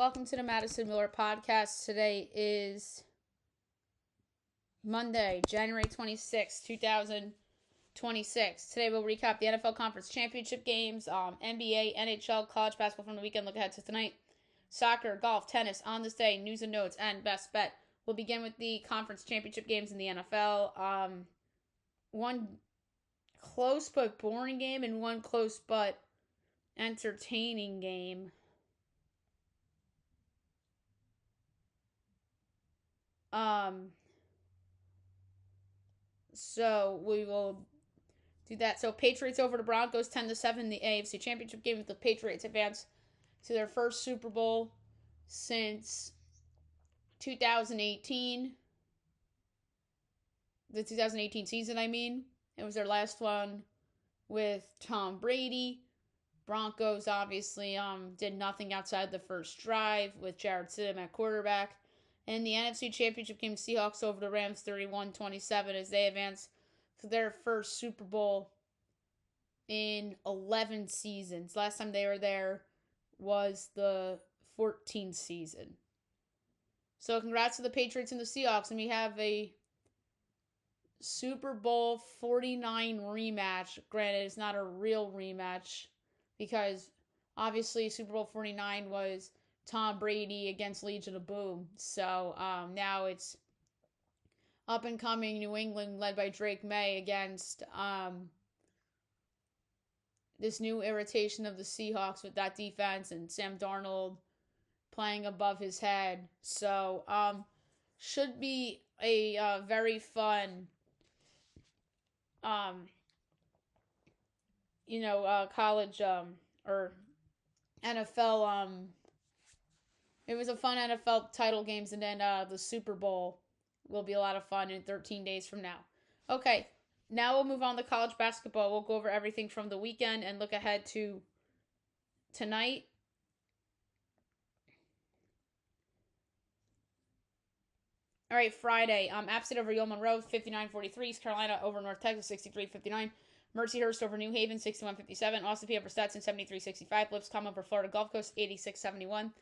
Welcome to the Madison Miller Podcast. Today is Monday, January 26, 2026. Today we'll recap the NFL Conference Championship games, NBA, NHL, college basketball from the weekend. Look ahead to tonight. Soccer, golf, tennis on this day, news and notes, and best bet. We'll begin with the Conference Championship games in the NFL. One close but boring game and one close but entertaining game. So we will do that. So Patriots over the Broncos 10-7, the AFC Championship game. With the Patriots advance to their first Super Bowl since 2018. The 2018 season, I mean. It was their last one with Tom Brady. Broncos obviously did nothing outside the first drive with Jarrett Stidham at quarterback. And the NFC Championship game, Seahawks over the Rams 31-27 as they advance to their first Super Bowl in 11 seasons. Last time they were there was the 14th season. So congrats to the Patriots and the Seahawks. And we have a Super Bowl 49 rematch. Granted, it's not a real rematch because obviously Super Bowl 49 was Tom Brady against Legion of Boom. So now it's up and coming New England led by Drake May against this new irritation of the Seahawks with that defense and Sam Darnold playing above his head. So should be a very fun college or NFL it was a fun NFL title games, and then the Super Bowl will be a lot of fun in 13 days from now. Okay, now we'll move on to college basketball. We'll go over everything from the weekend and look ahead to tonight. All right, Friday. App State over Yale Monroe, 59-43. East Carolina over North Texas, 63-59. Mercyhurst over New Haven, 61-57. Austin Peay over Stetson, 73-65. Lipscomb over Florida Gulf Coast, 86-71.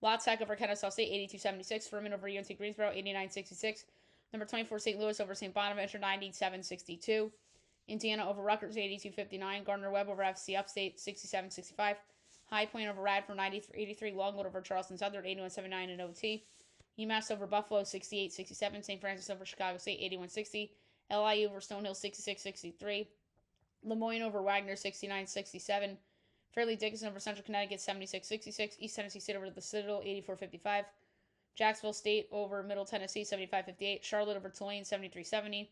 Lotzak over Kennesaw State, 82-76. Furman over UNC Greensboro, 89-66. Number 24, St. Louis over St. Bonaventure, 97-62. Indiana over Rutgers, 82-59. Gardner-Webb over FC Upstate, 67-65. High Point over Radford, 93-83. Longwood over Charleston Southern, 81-79 in OT. UMass over Buffalo, 68-67. St. Francis over Chicago State, 81-60. LIU over Stonehill, 66-63. Lemoyne over Wagner, 69-67. Fairleigh Dickinson over Central Connecticut, 76-66. East Tennessee State over the Citadel, 84-55. Jacksonville State over Middle Tennessee, 75-58. Charlotte over Tulane, 73-70.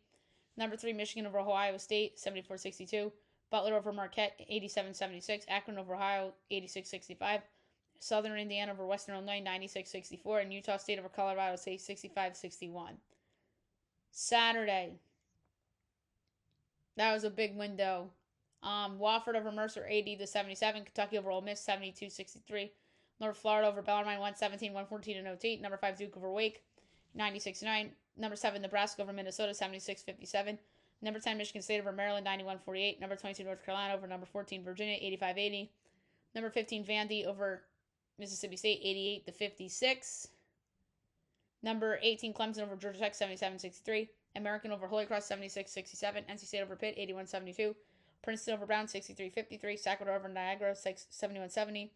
Number 3, Michigan over Ohio State, 74-62. Butler over Marquette, 87-76. Akron over Ohio, 86-65. Southern Indiana over Western Illinois, 96-64. And Utah State over Colorado State, 65-61. Saturday. That was a big window. Wofford over Mercer, 80-77. Kentucky over Ole Miss, 72-63. North Florida over Bellarmine, 117-114 in OT. Number 5, Duke over Wake, 96-9. Number 7, Nebraska over Minnesota, 76-57. Number 10, Michigan State over Maryland, 91-48. Number 22, North Carolina over number 14, Virginia, 85-80. Number 15, Vandy over Mississippi State, 88-56. Number 18, Clemson over Georgia Tech, 77-63. American over Holy Cross, 76-67. NC State over Pitt, 81-72. Princeton over Brown, 63-53. Sacramento over Niagara, 71-70.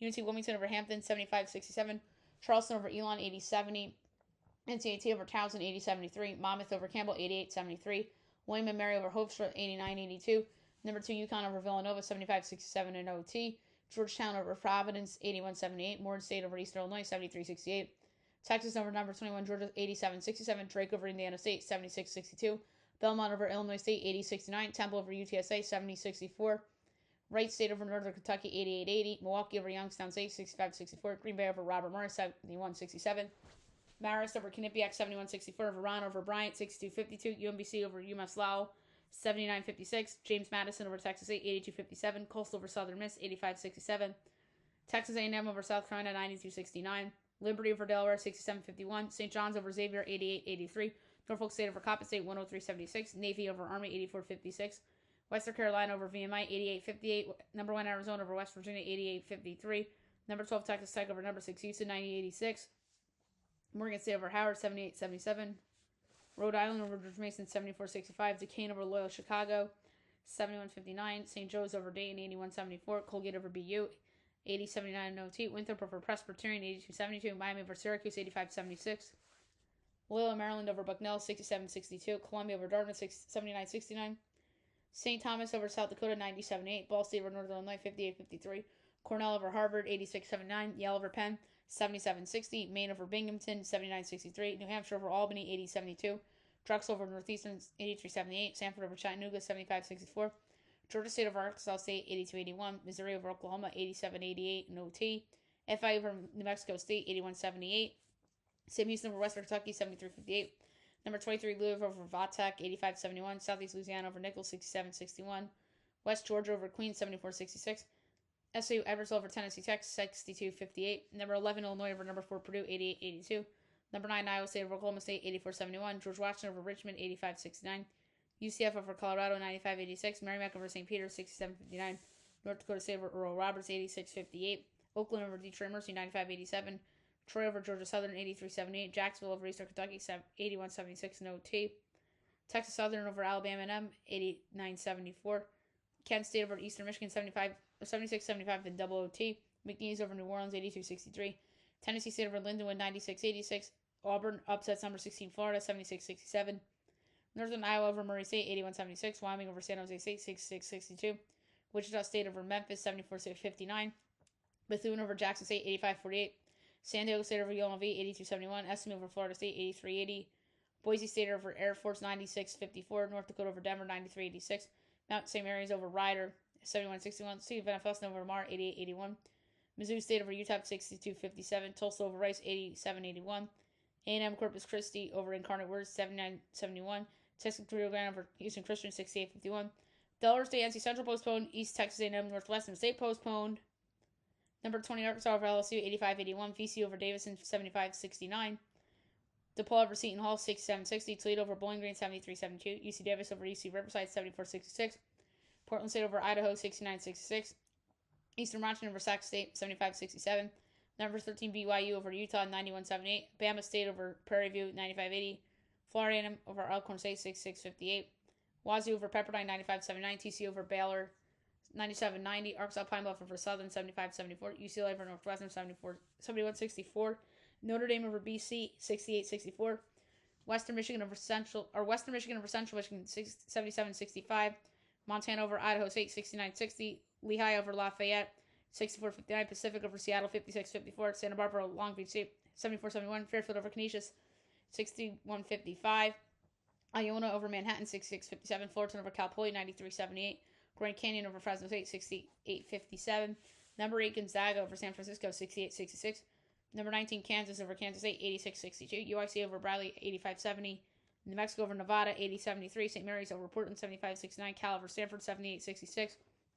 UNC Wilmington over Hampton, 75-67. Charleston over Elon, 80-70. NCAT over Townsend, 80-73. Monmouth over Campbell, 88-73. William and Mary over Hofstra, 89-82. Number 2, UConn over Villanova, 75-67 in OT. Georgetown over Providence, 81-78. Moreland State over Eastern Illinois, 73-68. Texas over number 21, Georgia, 87-67. Drake over Indiana State, 76-62. Belmont over Illinois State, 80-69. Temple over UTSA, 70-64. Wright State over Northern Kentucky, 88-80. Milwaukee over Youngstown State, 65-64. Green Bay over Robert Morris, 71-67. Marist over Quinnipiac, 71-64. Verona over Bryant, 62-52. UMBC over UMass Lowell, 79-56. James Madison over Texas State, 82-57. Coastal over Southern Miss, 85-67. Texas A&M over South Carolina, 92-69. Liberty over Delaware, 67-51. St. John's over Xavier, 88-83. Norfolk State over Coppin State, 103-76. Navy over Army, 84-56. Western Carolina over VMI, 88-58. Number 1, Arizona over West Virginia, 88-53. Number 12, Texas Tech over number 6, Houston, 90-86. Morgan State over Howard, 78-77. Rhode Island over George Mason, 74-65. Duquesne over Loyola Chicago, 71-59. St. Joe's over Dayton, 81-74. Colgate over BU, 80-79 OT. Winthrop over Presbyterian, 82-72. Miami over Syracuse, 85-76. Loyola Maryland over Bucknell, 67-62. Columbia over Dartmouth, 79-69. St. Thomas over South Dakota, 90-78. Ball State over Northern Illinois, 58-53. Cornell over Harvard, 86-79. Yale over Penn, 77-60. Maine over Binghamton, 79-63. New Hampshire over Albany, 80-72. Drexel over Northeastern, 83-78. Sanford over Chattanooga, 75-64. Georgia State over Arkansas State, 82-81. Missouri over Oklahoma, 87-88 in OT. FIU over New Mexico State, 81-78. Sam Houston over Western Kentucky, 73-58. Number 23, Louisville over Vatech, 85-71. Southeast Louisiana over Nichols, 67-61. West Georgia over Queens, 74-66. SU Everett over Tennessee Tech, 62-58. Number 11, Illinois over number 4, Purdue, 88-82. Number 9, Iowa State over Oklahoma State, 84-71. George Washington over Richmond, 85-69. UCF over Colorado, 95-86. Merrimack over St. Peter, 67-59. North Dakota State over Oral Roberts, 86-58. Oakland over Detroit Mercy, 95-87. Troy over Georgia Southern, 83-78. Jacksonville over Eastern Kentucky, 81-76 in OT. Texas Southern over Alabama A&M, 89-74. Kent State over Eastern Michigan, 76-75 in double OT. McNeese over New Orleans, 82-63. Tennessee State over Lindenwood, 96-86. Auburn upsets number 16 Florida, 76-67. Northern Iowa over Murray State, 81-76. Wyoming over San Jose State, 66-62. Wichita State over Memphis, 74-59. Bethune over Jackson State, 85-48. San Diego State over UNLV, 82-71. SMU over Florida State, 83-80. Boise State over Air Force, 96-54. North Dakota over Denver, 93-86. Mount St. Mary's over Rider, 71-61. City of Bethel over Lamar, 88-81. Mizzou State over UTEP, 62-57. Tulsa over Rice, 87-81. A&M Corpus Christi over Incarnate Word, 79-71. Texas Rio Grande over Houston Christian, 68-51. Delaware State, NC Central postponed. East Texas A&M Northwestern State postponed. Number 20, Arkansas over LSU, 85-81. VC over Davidson, 75-69. DePaul over Seton Hall, 67-60. Toledo over Bowling Green, 73-72. UC Davis over UC Riverside, 74-66. Portland State over Idaho, 69-66. Eastern Washington over Sac State, 75-67. Number 13, BYU over Utah, 91-78. Bama State over Prairie View, 95-80. Florida A&M over Alcorn State, 66-58. Wazoo over Pepperdine, 95-79. TCU over Baylor, 97-90. Arkansas Pine Bluff over Southern, 75-74. UCLA over Northwestern, 71-64. Notre Dame over BC, 68-64. Western Michigan over Central Michigan, 77-65. Montana over Idaho State, 69-60. Lehigh over Lafayette, 64-59. Pacific over Seattle, 56-54. Santa Barbara Long Beach State, 74-71. Fairfield over Canisius, 61-55. Iona over Manhattan, 66-57. Fullerton over Cal Poly, 93-78. Grand Canyon over Fresno State, 68-57. Number 8, Gonzaga over San Francisco, 68-66. Number 19, Kansas over Kansas State, 86-62. UIC over Bradley, 85-70. New Mexico over Nevada, 80-73. St. Mary's over Portland, 75-69. Cal over Stanford, 78-66.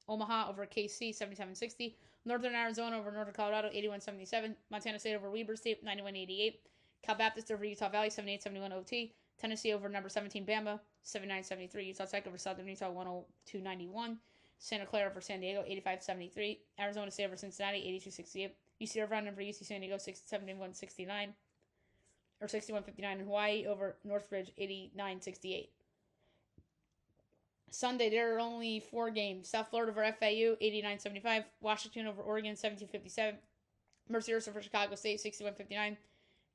Omaha over KC, 77-60. Northern Arizona over Northern Colorado, 81-77. Montana State over Weber State, 91-88. Cal Baptist over Utah Valley, 78-71 OT. Tennessee over number 17 Bama, 79-73. Utah Tech over Southern Utah, 102-91. Santa Clara over San Diego, 85-73. Arizona State over Cincinnati, 82-68. UC Irvine over UC San Diego, 71-69. Or 61-59. And Hawaii over Northridge, 89-68. Sunday, there are only 4 games. South Florida over FAU, 89-75. Washington over Oregon, 72-57. Mercyhurst over Chicago State, 61-59.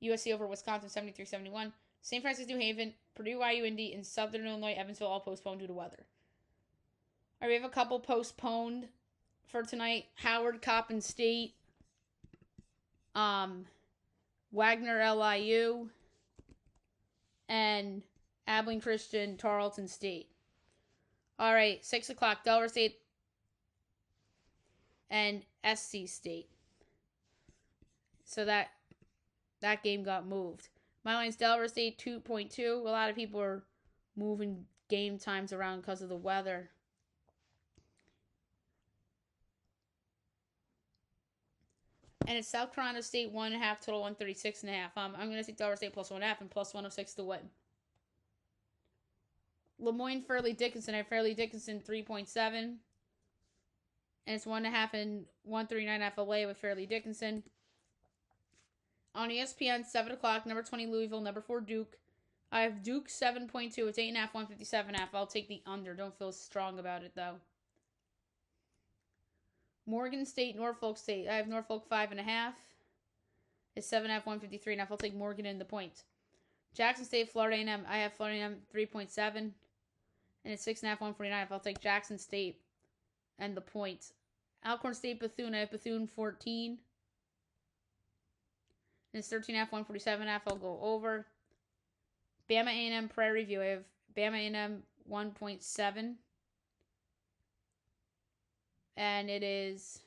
USC over Wisconsin, 73-71. St. Francis, New Haven, Purdue, IU, Indy, and Southern Illinois, Evansville all postponed due to weather. All right, we have a couple postponed for tonight. Howard, Coppin State, Wagner, LIU, and Abilene Christian, Tarleton State. All right, 6 o'clock, Delaware State and SC State. So that game got moved. My line's Delaware State 2.2. A lot of people are moving game times around because of the weather. And it's South Carolina State 1.5, total 136.5. I'm going to take Delaware State plus 1.5 and plus 106 to win. Lemoyne, Fairleigh Dickinson. I have Fairleigh Dickinson 3.7. And it's 1.5 and 139.5 LA with Fairleigh Dickinson. On ESPN, 7 o'clock, number 20 Louisville, number 4 Duke. I have Duke 7.2. It's 8.5, 157.5. I'll take the under. Don't feel strong about it, though. Morgan State, Norfolk State. I have Norfolk 5.5. It's 7.5, 153.5. I'll take Morgan in the points. Jackson State, Florida A&M. I have Florida A&M 3.7. And it's 6.5, 149. I'll take Jackson State and the points. Alcorn State, Bethune. I have Bethune 14. And it's 13.5, 147.5. I'll go over. Bama A&M, Prairie View. I have Bama A&M 1.7. And it is...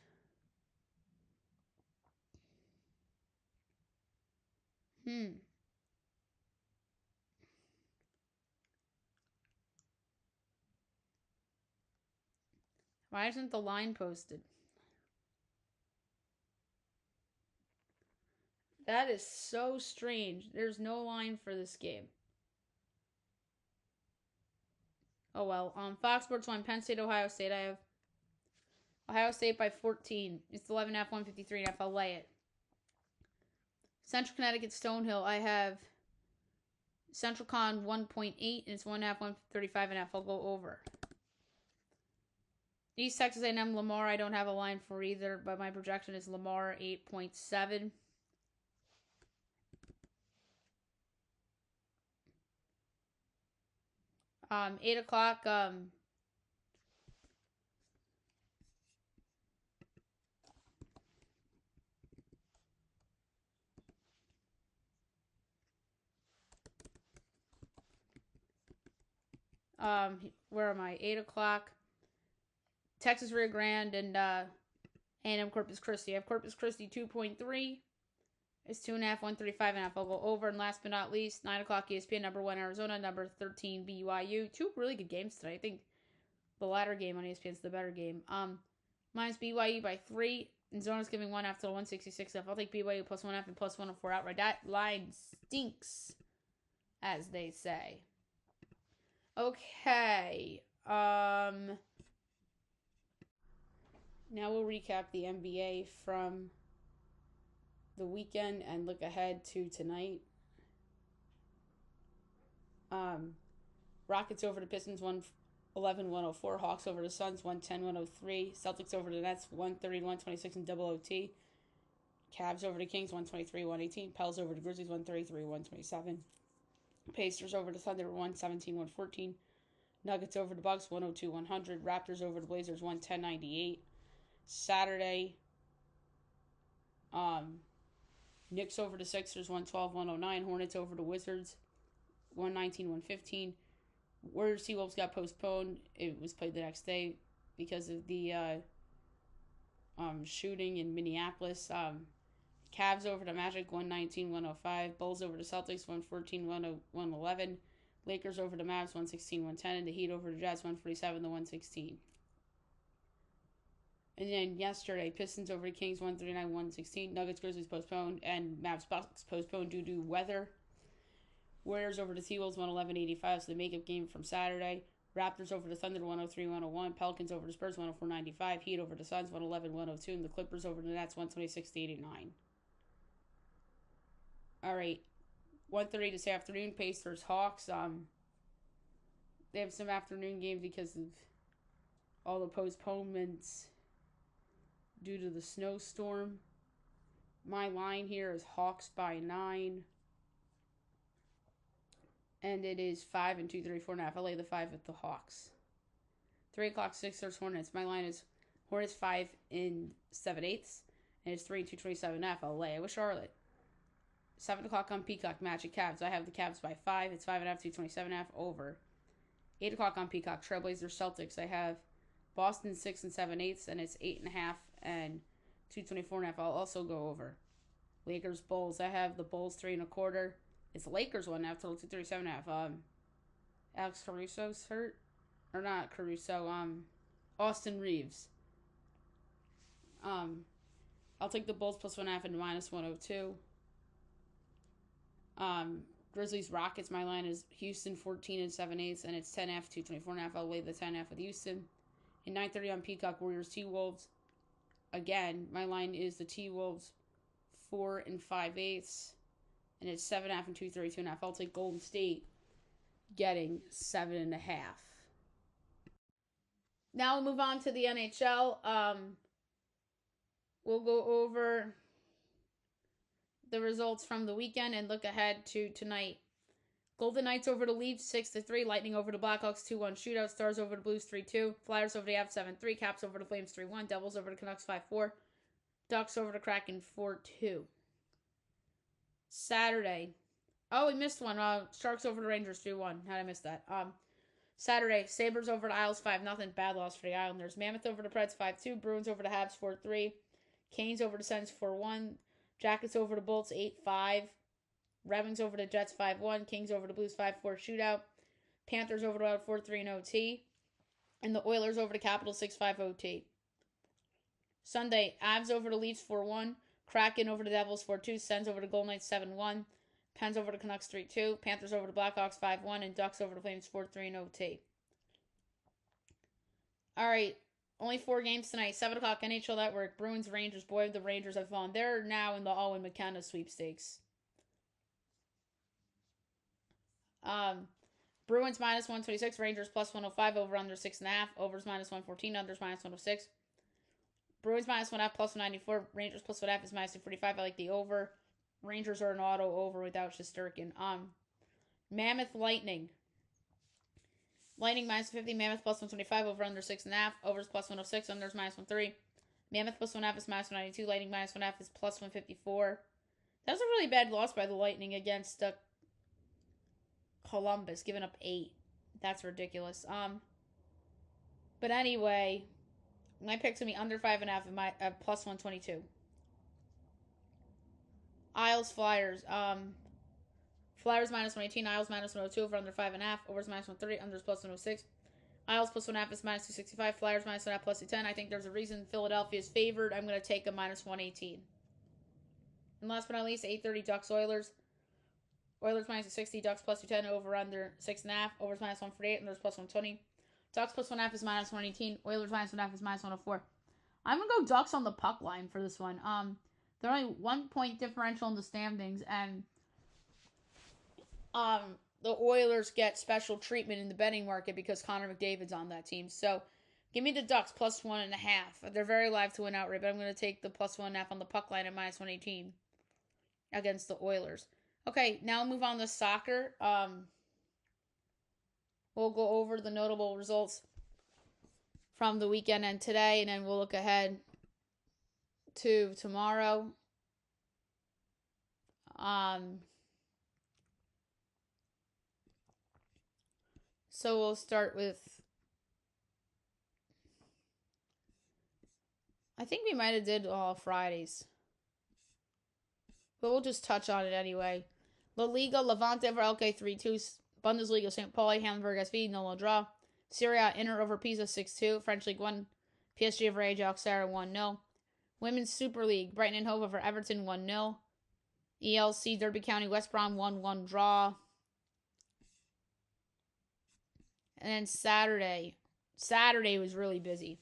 Why isn't the line posted? That is so strange. There's no line for this game. Oh well. Fox Sports 1, Penn State, Ohio State. I have Ohio State by 14. It's 11.5, 153.5. I'll lay it. Central Connecticut, Stonehill. I have Central Con 1.8, and it's 1.5, 135.5. I'll go over. East Texas A&M, Lamar. I don't have a line for either, but my projection is Lamar 8.7. Um, 8 o'clock. Where am I? 8 o'clock. Texas Rio Grande and A&M Corpus Christi. I have Corpus Christi 2.3. It's 2.5, 135.5. I'll go over. And last but not least, 9 o'clock ESPN, number 1 Arizona, number 13 BYU. Two really good games today. I think the latter game on ESPN is the better game. Mine's BYU by 3. And Zona's giving 1 after 166. I'll take BYU plus 1.5 and plus 104 outright. That line stinks, as they say. Okay. Now we'll recap the NBA from the weekend and look ahead to tonight. Rockets over the Pistons 111-104. Hawks over the Suns 110-103. Celtics over the Nets 130-126 in double OT. Cavs over the Kings 123-118. Pels over the Grizzlies 133-127. Pacers over the Thunder 117-114. Nuggets over the Bucks 102-100. Raptors over the Blazers 110-98. Saturday, Knicks over the Sixers 112-109. Hornets over the Wizards 119-115. Warriors T-Wolves got postponed. It was played the next day because of the shooting in Minneapolis. Cavs over the Magic 119-105. Bulls over the Celtics 114-111. Lakers over the Mavs 116-110. And the Heat over the Jazz 147-116. And then yesterday, Pistons over the Kings 139-116. Nuggets Grizzlies postponed. And Mavs Bucks postponed due to weather. Warriors over the T-Wolves 111-85. So the makeup game from Saturday. Raptors over the Thunder 103-101. Pelicans over the Spurs 104-95. Heat over the Suns 111-102. And the Clippers over the Nets 126-89. All right. 1:30 this afternoon. Pacers Hawks. They have some afternoon games because of all the postponements due to the snowstorm. My line here is Hawks by 9. And it is 5 and 234.5. I'll lay the 5 at the Hawks. 3 o'clock Sixers Hornets. My line is Hornets 5 and 7/8. And it's 3 and 227.5. I'll lay. I wish Charlotte. 7 o'clock on Peacock. Magic Cavs. I have the Cavs by 5. It's 5.5, 227.5 over. 8 o'clock on Peacock. Trailblazers Celtics. I have Boston 6 and 7/8. And it's 8.5 and 224.5. I'll also go over. Lakers Bulls. I have the Bulls 3 1/4. It's the Lakers one now, total 237.5. Alex Caruso's hurt. Or not Caruso, Austin Reeves. I'll take the Bulls plus 1.5 and minus 102. Grizzlies Rockets, my line is Houston 14 and 7/8, and it's 10.5, 224.5. I'll lay the 10.5 with Houston. And 9:30 on Peacock, Warriors T-Wolves. Again, my line is the T-Wolves 4 5/8. And it's 7.5 and 232.5. I'll take Golden State getting 7.5. Now we'll move on to the NHL. We'll go over the results from the weekend and look ahead to tonight. Golden Knights over the Leafs 6-3. Lightning over the Blackhawks 2-1 shootout. Stars over the Blues 3-2. Flyers over the Avs 7-3. Caps over the Flames 3-1. Devils over the Canucks 5-4. Ducks over the Kraken 4-2. Saturday. Oh, we missed one. Sharks over the Rangers 3-1. How did I miss that? Saturday, Sabres over the Isles 5-0. Bad loss for the Islanders. Mammoth over the Preds 5-2. Bruins over the Habs 4-3. Canes over the Sens 4-1. Jackets over the Bolts 8-5. Red Wings over the Jets 5-1. Kings over the Blues 5-4 shootout. Panthers over the Wild 4-3 in OT. And the Oilers over the Capitals 6-5 OT. Sunday, Avs over the Leafs 4-1. Kraken over the Devils 4-2. Sens over the Golden Knights 7-1. Pens over the Canucks 3-2. Panthers over the Blackhawks 5-1. And Ducks over the Flames 4-3 in OT. Alright, only 4 games tonight. 7 o'clock NHL Network. Bruins, Rangers. Boy, the Rangers have fallen. They're now in the Owen McKenna sweepstakes. Bruins minus 126. Rangers plus 105. Over under 6.5. Overs minus 114. Unders minus 106. Bruins minus 1.5 plus 194. Rangers plus 1.5 is minus 245. I like the over. Rangers are an auto over without Shesterkin. Mammoth Lightning. Lightning minus 50. Mammoth plus 125. Over under 6.5. Overs plus 106. Unders minus 130. Mammoth plus 1.5 is minus 192. Lightning minus 1.5 is plus 154. That was a really bad loss by the Lightning against Columbus, giving up 8. That's ridiculous. But anyway, my pick's gonna be under 5.5 and my plus 122. Isles Flyers. Flyers minus 118. Isles minus 102. Over under 5.5. Overs minus 130. Unders plus 106. Isles plus 1.5 is minus 265. Flyers minus 1.5 plus 210. I think there's a reason Philadelphia is favored. I'm gonna take a minus 118. And last but not least, 8:30 Ducks Oilers. Oilers minus 260, Ducks plus 210, over under 6.5, overs minus 148, Unders plus 120. Ducks plus 1.5 is minus 118, Oilers minus 1.5 is minus 104. I'm going to go Ducks on the puck line for this one. They're only 1 point differential in the standings, and the Oilers get special treatment in the betting market because Connor McDavid's on that team. So give me the Ducks plus 1.5. They're very live to win outright, but I'm going to take the plus 1.5 on the puck line at minus 118 against the Oilers. Okay, now move on to soccer. We'll go over the notable results from the weekend and today, and then we'll look ahead to tomorrow. So we'll start with, I think we might have did all Fridays, but we'll just touch on it anyway. La Liga, Levante over LK 3-2. Bundesliga, St. Pauli, Hamburg SV, 0-0 draw. Serie A, Inter over Pisa 6-2. French League 1, PSG over Ajax Sarah 1-0. Women's Super League, Brighton and Hove over Everton 1-0. ELC, Derby County, West Brom 1-1 draw. And then Saturday was really busy.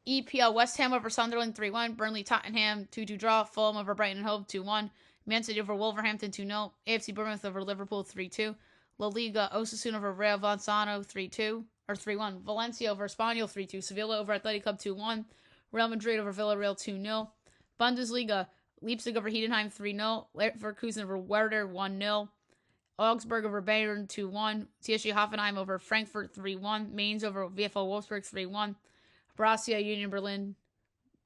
EPL, West Ham over Sunderland 3-1. Burnley, Tottenham 2-2 draw. Fulham over Brighton and Hove 2-1. Man City over Wolverhampton 2-0. AFC Bournemouth over Liverpool 3-2. La Liga, Osasuna over Real Vallecano 3-1. Valencia over Espanyol 3-2. Sevilla over Athletic Club 2-1. Real Madrid over Villarreal 2-0. Bundesliga, Leipzig over Heidenheim 3-0. Leverkusen over Werder 1-0. Augsburg over Bayern 2-1. TSG Hoffenheim over Frankfurt 3-1. Mainz over VfL Wolfsburg 3-1. Borussia Union Berlin.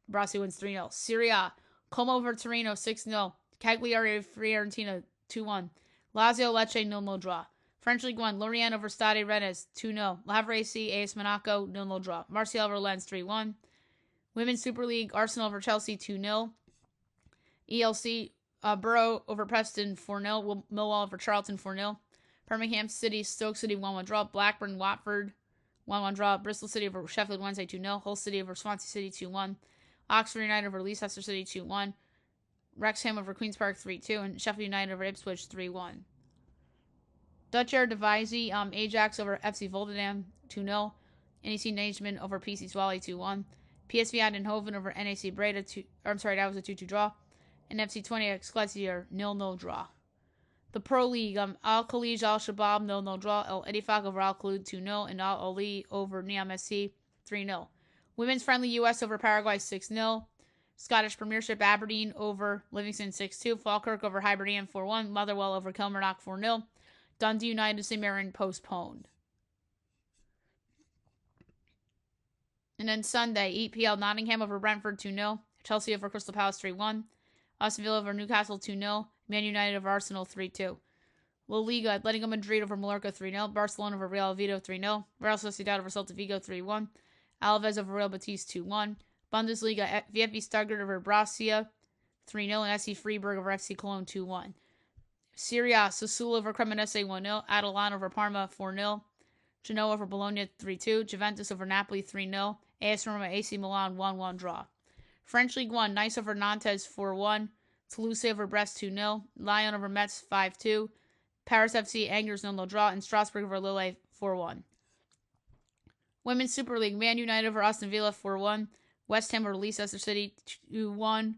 Borussia wins 3-0. Serie A, Como over Torino 6-0. Cagliari over Fiorentina 2-1. Lazio Lecce 0-0 draw. French League 1, Lorient over Stade Rennes 2-0. Havre AC, AS Monaco 0-0 draw. Marseille over Lens 3-1. Women's Super League, Arsenal over Chelsea 2-0. ELC, Borough over Preston 4-0. Millwall over Charlton 4-0. Birmingham City, Stoke City 1-1 draw. Blackburn, Watford 1-1 draw. Bristol City over Sheffield Wednesday 2-0. Hull City over Swansea City 2-1. Oxford United over Leicester City 2-1. Wrexham over Queen's Park 3-2. And Sheffield United over Ipswich 3-1. Dutch Air Devizey, Ajax over FC Volendam 2-0. NEC Nijmegen over PC Zwolle 2-1. PSV Eindhoven over NAC Breda that was a 2-2 draw. And FC 20 Excelsior 0-0 draw. The Pro League, Al Khalij Al Shabab 0-0 draw. El Etifak over Al Khaloud 2-0. And Al Ali over Niam SC 3-0. Women's friendly US over Paraguay 6-0. Scottish Premiership Aberdeen over Livingston 6-2. Falkirk over Hibernian 4-1. Motherwell over Kilmarnock 4-0. Dundee United St. Mirren postponed. And then Sunday, EPL Nottingham over Brentford 2-0. Chelsea over Crystal Palace 3-1. Aston Villa over Newcastle 2-0. Man United over Arsenal 3-2. La Liga, Atletico Madrid over Mallorca 3-0. Barcelona over Real Oviedo 3-0. Real Sociedad over Celta Vigo 3-1. Alaves over Real Betis 2-1. Bundesliga, VfB Stuttgart over Borussia 3-0. And SC Freiburg over FC Cologne 2-1. Serie A, Sassuolo over Cremonese 1-0. Atalanta over Parma 4-0. Genoa over Bologna 3-2. Juventus over Napoli 3-0. AS Roma AC Milan 1-1 draw. French League 1, Nice over Nantes 4-1. Toulouse over Brest 2-0. Lyon over Metz 5-2. Paris FC Angers 0-0 draw. And Strasbourg over Lille 4-1. Women's Super League, Man United over Aston Villa 4-1. West Ham over Leicester City 2-1.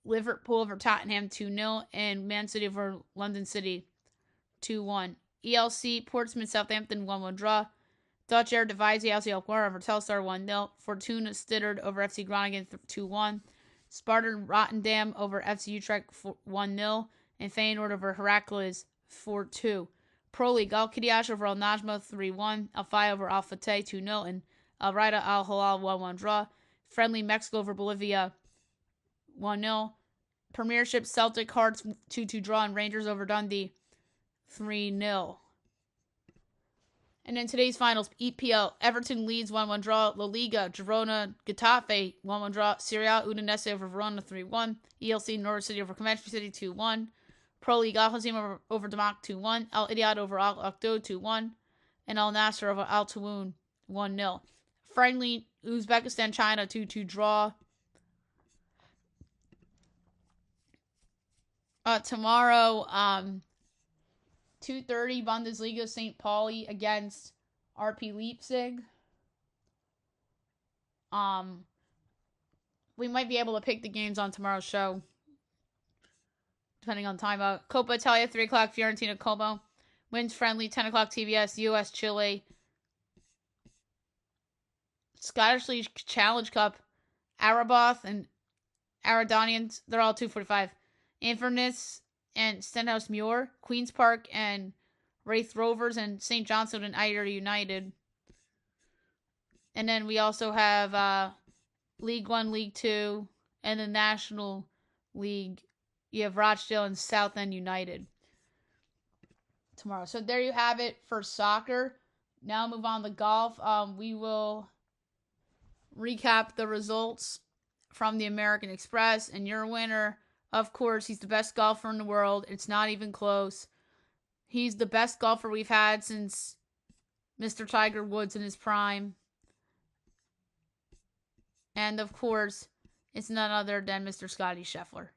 Liverpool over Tottenham 2-0. And Man City over London City 2-1. ELC Portsmouth Southampton 1-1 draw. Dutch Air Devizey LC Alkmaar over Telstar 1-0. Fortuna Sittard over FC Groningen 2-1. Spartan Rotterdam over FC Utrecht 1-0. And Feyenoord over Heracles 4-2. Pro League, Al Qadish over Al Najma 3-1. Al Faya over Al Fateh 2-0. And Al Raida Al Hilal 1-1 draw. Friendly Mexico over Bolivia 1-0. Premiership Celtic Hearts 2-2 draw. And Rangers over Dundee 3-0. And then today's finals, EPL, Everton Leeds 1-1 draw. La Liga, Girona Getafe 1-1 draw. Serie A, Udinese over Verona 3-1. ELC, Norwich City over Coventry City 2-1. Pro League, Al Hazim over Damak 2-1. Al Ittihad over Al Aqdo 2-1. And Al Nasser over Al Tawoun 1-0. Friendly, Uzbekistan China 2-2 draw. Tomorrow, 2:30 Bundesliga St. Pauli against RP Leipzig. We might be able to pick the games on tomorrow's show, depending on time. Coppa Italia 3 o'clock Fiorentina Como. Wins friendly 10 o'clock TBS US Chile. Scottish League Challenge Cup, Araboth and Aradonians, they're all 2:45. Inverness and Stenhouse Muir, Queen's Park and Wraith Rovers, and St. Johnstone and Ayr United. And then we also have League 1, League 2, and the National League. You have Rochdale and Southend United tomorrow. So there you have it for soccer. Now move on to golf. We will recap the results from the American Express, and your winner, of course, he's the best golfer in the world. It's not even close. He's the best golfer we've had since Mr. Tiger Woods in his prime. And, of course, it's none other than Mr. Scotty Scheffler.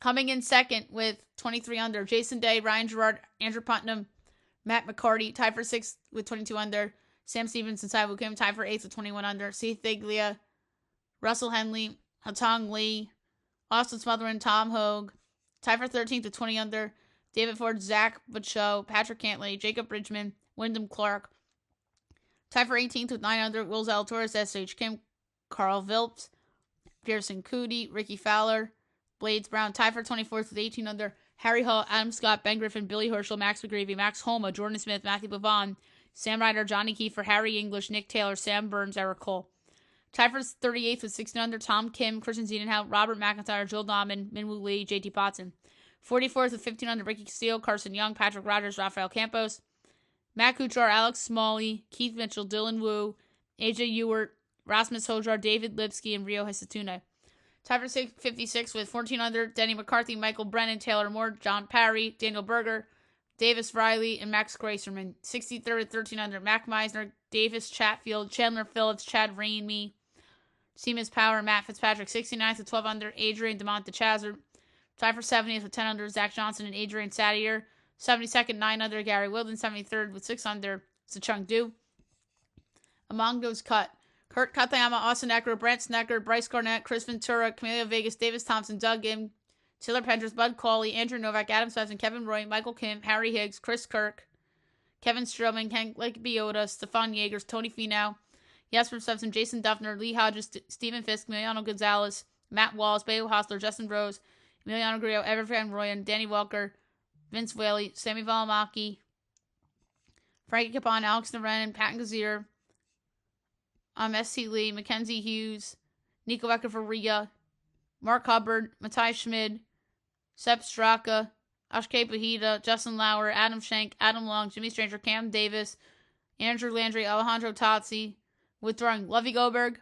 Coming in second with 23 under, Jason Day, Ryan Gerard, Andrew Putnam, Matt McCarty, tied for 6th with 22 under. Sam Stevens and Sai Woo Kim tied for 8th with 21 under. Seth Thiglia, Russell Henley, Hatong Lee, Austin Smotherman, Tom Hogue, tied for 13th with 20 under. David Ford, Zach Butchow, Patrick Cantley, Jacob Bridgman, Wyndham Clark, tied for 18th with 9 under. Will Zalatoris, S.H. Kim, Carl Vilps, Pearson Coody, Ricky Fowler, Blades Brown, tied for 24th with 18 under. Harry Hall, Adam Scott, Ben Griffin, Billy Herschel, Max McGreevy, Max Homa, Jordan Smith, Matthew Pavon, Sam Ryder, Johnny Kiefer, Harry English, Nick Taylor, Sam Burns, Eric Cole. Tied for 38th with 16 under, Tom Kim, Christian Ziedenhout, Robert McIntyre, Joel Dahman, Minwoo Lee, JT Potson. 44th with 15 under, Ricky Castillo, Carson Young, Patrick Rogers, Rafael Campos. Matt Kuchar, Alex Smalley, Keith Mitchell, Dylan Wu, AJ Ewert, Rasmus Hojar, David Lipsky, and Rio Hisatune. Tied for 56 with 14 under, Denny McCarthy, Michael Brennan, Taylor Moore, John Parry, Daniel Berger, Davis Riley, and Max Gracerman. 63rd with 13 under, Mac Meisner, Davis Chatfield, Chandler Phillips, Chad Rainme, Seamus Power, Matt Fitzpatrick. 69th with 12 under, Adrian DeMont DeChazard, Tied for 70th with 10 under Zach Johnson and Adrian Sadier. 72nd, 9 under Gary Wilden. 73rd with 6 under Sachung Du. Among those cut, Kurt Katayama, Austin Eckler, Brant Snecker, Bryce Garnett, Chris Ventura, Camellia Vegas, Davis Thompson, Doug Im, Taylor Pendress, Bud Cauley, Andrew Novak, Adam Svensson, Kevin Roy, Michael Kim, Harry Higgs, Chris Kirk, Kevin Stroman, Ken Biota, Stefan Yeagers, Tony Finau, Jesper Svensson, Jason Duffner, Lee Hodges, Stephen Fisk, Emiliano Gonzalez, Matt Walls, Bayo Hostler, Justin Rose, Emiliano Grillo, Everfan Royan, Danny Walker, Vince Whaley, Sammy Valimaki, Frankie Capon, Alex Noren, Pat Gazier, S.C. Lee, Mackenzie Hughes, Nico Becker for Riga, Mark Hubbard, Matthias Schmid, Sepp Straka, Ashke Pahita, Justin Lauer, Adam Schenk, Adam Long, Jimmy Stranger, Cam Davis, Andrew Landry, Alejandro Tazzi, withdrawing Lovey Goberg,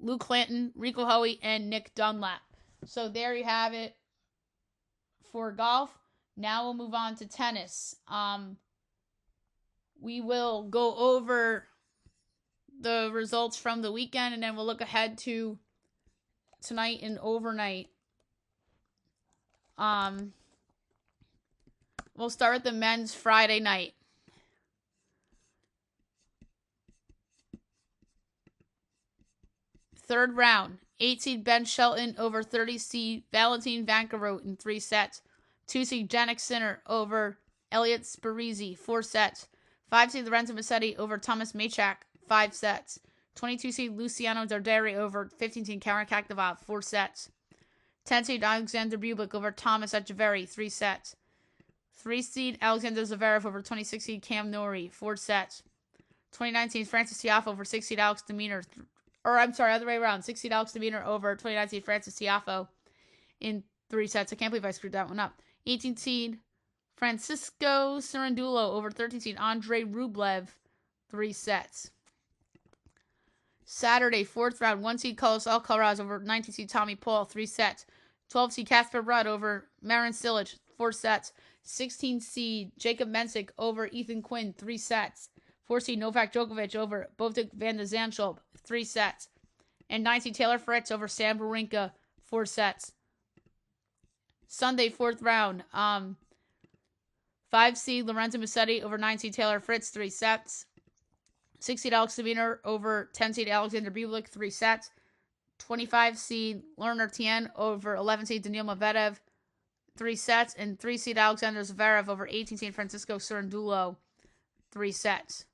Luke Clanton, Rico Hoey, and Nick Dunlap. So there you have it for golf. Now we'll move on to tennis. We will go over the results from the weekend, and then we'll look ahead to tonight and overnight. We'll start with the men's Friday night. Third round, 8-seed Ben Shelton over 30-seed Valentin Vancarote in 3 sets. 2-seed Jannik Sinner over Elliot Sparizzi, 4 sets. 5-seed Lorenzo Musetti over Thomas Machak, 5 sets. 22-seed Luciano Darderi over 15-seed Karen Kakdevov, 4 sets. 10-seed Alexander Bublik over Thomas Etcheverry, 3 sets. 3-seed Alexander Zverev over 26-seed Cam Norrie, 4 sets. 29-seed Francis Tiafoe over 6-seed Alex de Minaur, other way around. 6-seed Alex de Minaur over 29-seed Francis Tiafoe in 3 sets. I can't believe I screwed that one up. 18-seed Francisco Cirandulo over 13-seed Andrei Rublev, 3 sets. Saturday, 4th round, 1-seed Carlos Alcaraz over 19-seed Tommy Paul, 3 sets. 12-seed Casper Ruud over Marin Cilic, 4 sets. 16-seed Jacob Mensik over Ethan Quinn, 3 sets. 4-seed Novak Djokovic over Bovtik van de Zandschulp, 3 sets. And 9-seed Taylor Fritz over Stan Wawrinka, 4 sets. Sunday, 4th round, 5-seed Lorenzo Musetti over 9-seed Taylor Fritz, 3 sets. 6-seed Alex de Minaur over 10-seed Alexander Bublik, 3 sets. 25-seed Lerner Tien over 11-seed Daniil Medvedev, 3 sets. And 3-seed Alexander Zverev over 18-seed Francisco Cirandulo, 3 sets.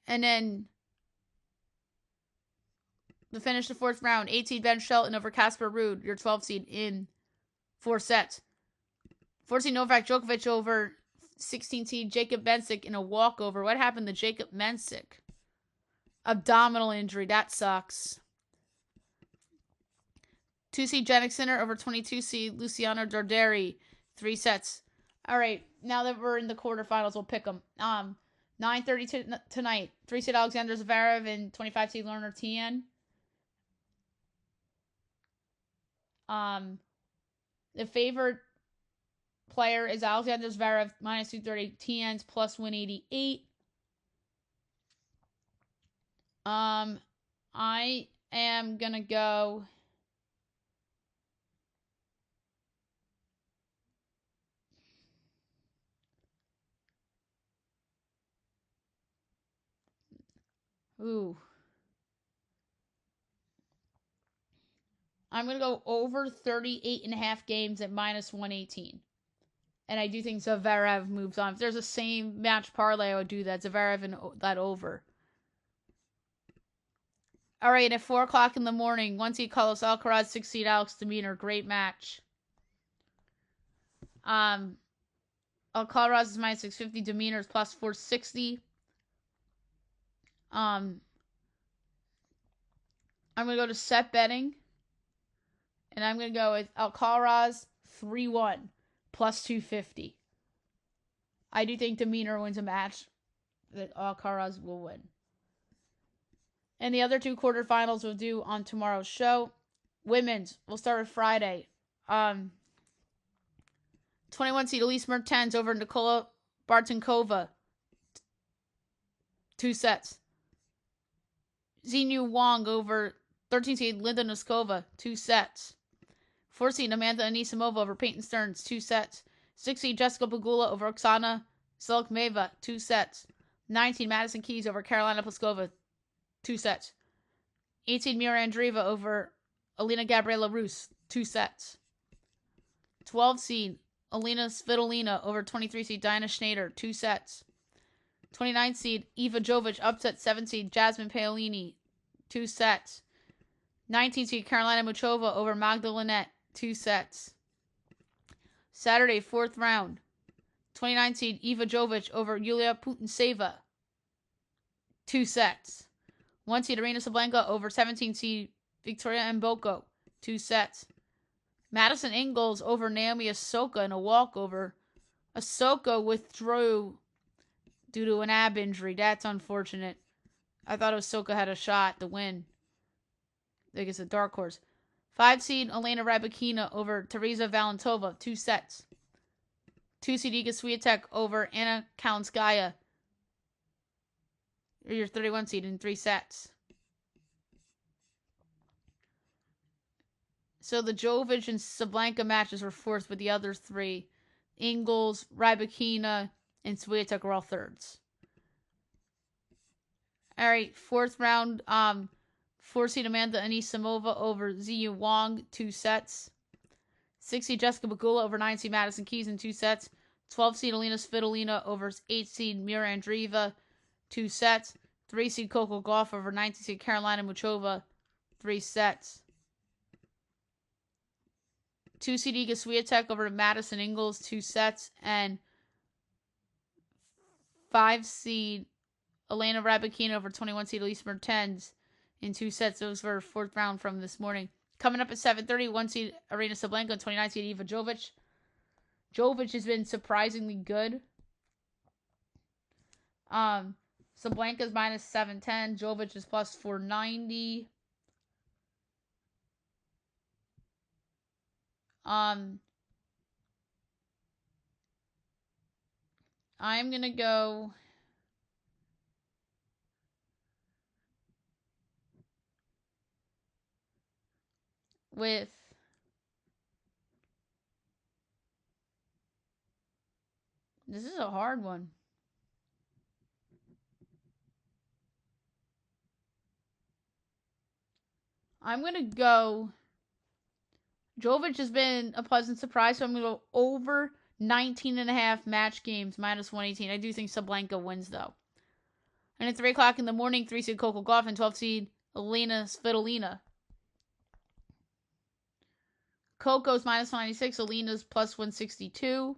And then to finish the 4th round, 8-seed Ben Shelton over Casper Ruud, your 12-seed, in 4 sets. 4-seed Novak Djokovic over 16-seed Jacob Mensik in a walkover. What happened to Jacob Mensik? Abdominal injury. That sucks. 2-seed Jannik Sinner over 22-seed Luciano Darderi, 3 sets. All right, now that we're in the quarterfinals, we'll pick them. 9:30 tonight. 3-seed Alexander Zverev and 25-seed Lerner Tien. The favorite player is Alexander Zverev, minus 230. Tien's plus 188. I am going to go... Ooh. I'm going to go over 38.5 games at minus 118. And I do think Zverev moves on. If there's a same match parlay, I would do that. Zverev and that over. All right, at 4 o'clock in the morning, 1-seed Carlos Alcaraz, 6-seed Alex de Minaur. Great match. Alcaraz is minus 650. De Minaur is plus 460. I'm going to go to set betting. And I'm going to go with Alcaraz 3-1 plus 250. I do think De Minaur wins a match that Alcaraz will win. And the other 2 quarterfinals we'll do on tomorrow's show. Women's, we'll start with Friday. 21-seed Elise Mertens over Nikola Bartenkova. 2 sets. Xinyu Wang over 13 seed Linda Noskova, 2 sets. 4 seed Amanda Anisimova over Peyton Stearns, 2 sets. 6 seed Jessica Pegula over Oksana Selkmeva, 2 sets. 9 seed Madison Keys over Carolina Pliskova, 2 sets. 8 seed Mira Andreeva over Alina Gabriela Rus, 2 sets. 12 seed Alina Svitolina over 23 seed Diana Schneider, 2 sets. 29 seed Eva Jovic upset 7 seed Jasmine Paolini, 2 sets. 19 seed Carolina Muchova over Magdalenette, 2 sets. Saturday, 4th round. 29 seed Eva Jovic over Yulia Putintseva, 2 sets. 1 seed Arena Sablenka over 17 seed Victoria Mboko, 2 sets. Madison Ingles over Naomi Osaka in a walkover. Osaka withdrew due to an ab injury. That's unfortunate. I thought Osaka had a shot to win. I think it's a dark horse. 5 seed Elena Rybakina over Teresa Valentova, 2 sets. 2 seed Iga Swiatek over Anna Kalinskaya, or your 31 seed, in 3 sets. So the Jovic and Sablenka matches were fourth, but the other 3, Ingles, Rybakina, and Swiatek, were all thirds. All right, 4th round. 4 seed Amanda Anisimova over Ziyu Wong, 2 sets. 6 seed Jessica Pegula over 9 seed Madison Keys in 2 sets. 12 seed Alina Svitolina over 8 seed Mira Andreeva, 2 sets. 3 seed Coco Gauff over 19 seed Carolina Muchova, 3 sets. 2 seed Iga Swiatek over Madison Ingles, 2 sets. And 5 seed Elena Rybakina over 21 seed Elise Mertens in 2 sets. Those were 4th round from this morning. Coming up at 7:30, 1 seed Arena Sablenka and 29 seed Eva Jovic. Jovic has been surprisingly good. Sablenka's minus 710. Jovic is plus 490. I'm gonna go with this is a hard one. I'm going to go Jovic has been a pleasant surprise, so I'm going to go over 19.5 match games, minus 118. I do think Sablenka wins, though. And at 3 o'clock in the morning, 3 seed Coco Gauff and 12 seed Elena Svitolina. Coco's minus 96, Elena's plus 162.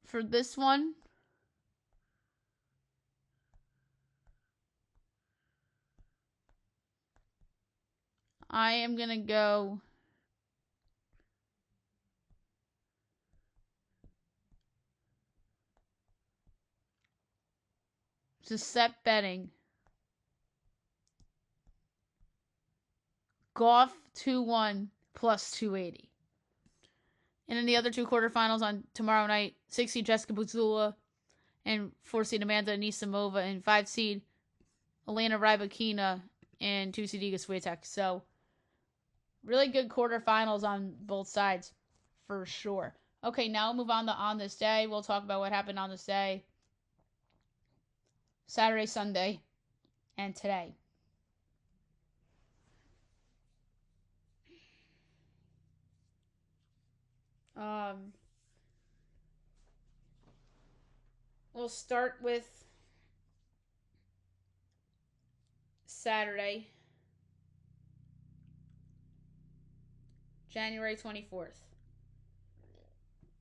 For this one, I am going to go to set betting. Gauff 2-1 plus 280. And in the other 2 quarterfinals on tomorrow night, 6 seed Jessica Pegula and 4 seed Amanda Anisimova and 5 seed Elena Rybakina and 2 seed Iga Swiatek. So really good quarterfinals on both sides for sure. Okay, now we'll move on to On This Day. We'll talk about what happened on this day. Saturday, Sunday, and today. We'll start with Saturday, January 24th.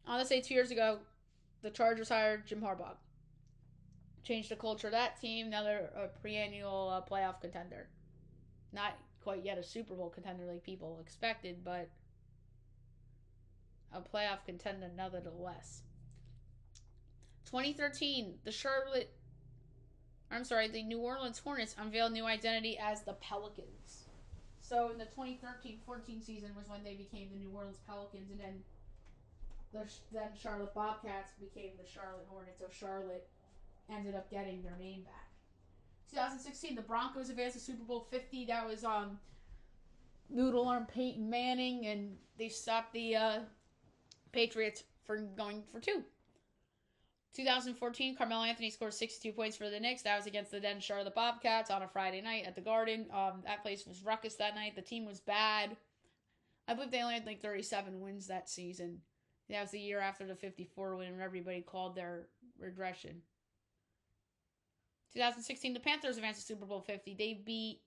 On this day 2 years ago, the Chargers hired Jim Harbaugh. Changed the culture of that team. Now they're a perennial playoff contender. Not quite yet a Super Bowl contender like people expected, but a playoff contender nonetheless. 2013, the New Orleans Hornets unveiled new identity as the Pelicans. So in the 2013-14 season was when they became the New Orleans Pelicans, and then then Charlotte Bobcats became the Charlotte Hornets, so Charlotte ended up getting their name back. 2016, the Broncos advanced to Super Bowl 50. That was Noodle Arm Peyton Manning, and they stopped the Patriots from going for two. 2014, Carmelo Anthony scored 62 points for the Knicks. That was against the then Charlotte Bobcats on a Friday night at the Garden. That place was ruckus that night. The team was bad. I believe they only had like 37 wins that season. That was the year after the 54 win when everybody called their regression. 2016, the Panthers advanced to Super Bowl 50. They beat,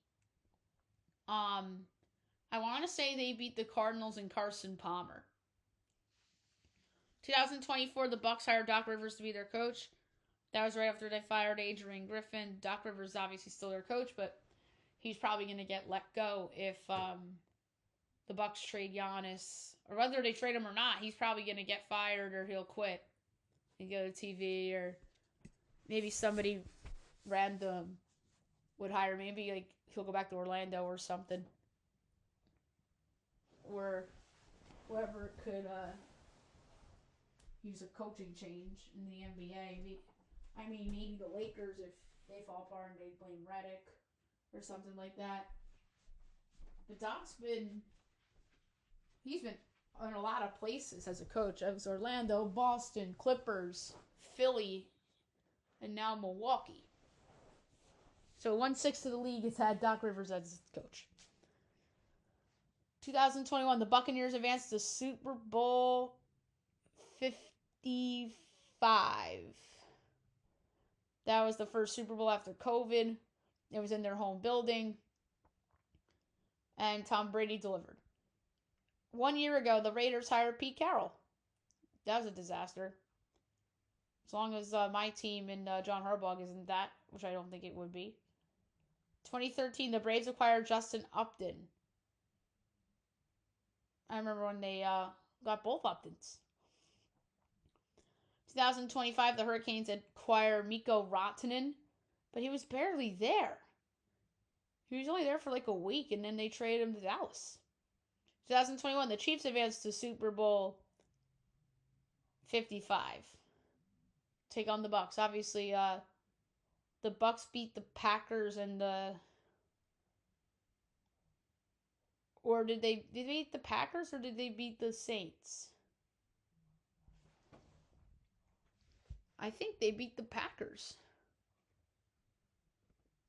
I want to say they beat the Cardinals and Carson Palmer. 2024, the Bucks hired Doc Rivers to be their coach. That was right after they fired Adrian Griffin. Doc Rivers is obviously still their coach, but he's probably going to get let go if the Bucks trade Giannis. Or whether they trade him or not, he's probably going to get fired or he'll quit and go to TV, or maybe somebody random would hire. Maybe like he'll go back to Orlando or something, or whoever could use a coaching change in the NBA. Maybe the Lakers, if they fall apart and they blame Redick or something like that. But Doc's he's been in a lot of places as a coach. It was Orlando, Boston, Clippers, Philly, and now Milwaukee. So 1/6 of the league has had Doc Rivers as coach. 2021, the Buccaneers advanced to Super Bowl 55. That was the first Super Bowl after COVID. It was in their home building. And Tom Brady delivered. 1 year ago, the Raiders hired Pete Carroll. That was a disaster. As long as my team and John Harbaugh isn't that, which I don't think it would be. 2013, the Braves acquired Justin Upton. I remember when they got both Uptons. 2025, the Hurricanes acquired Mikko Rantanen, but he was barely there. He was only there for like a week, and then they traded him to Dallas. 2021, the Chiefs advanced to Super Bowl 55. Take on the Bucks. Obviously, the Bucks beat the Packers and or did they beat the Packers or did they beat the Saints? I think they beat the Packers.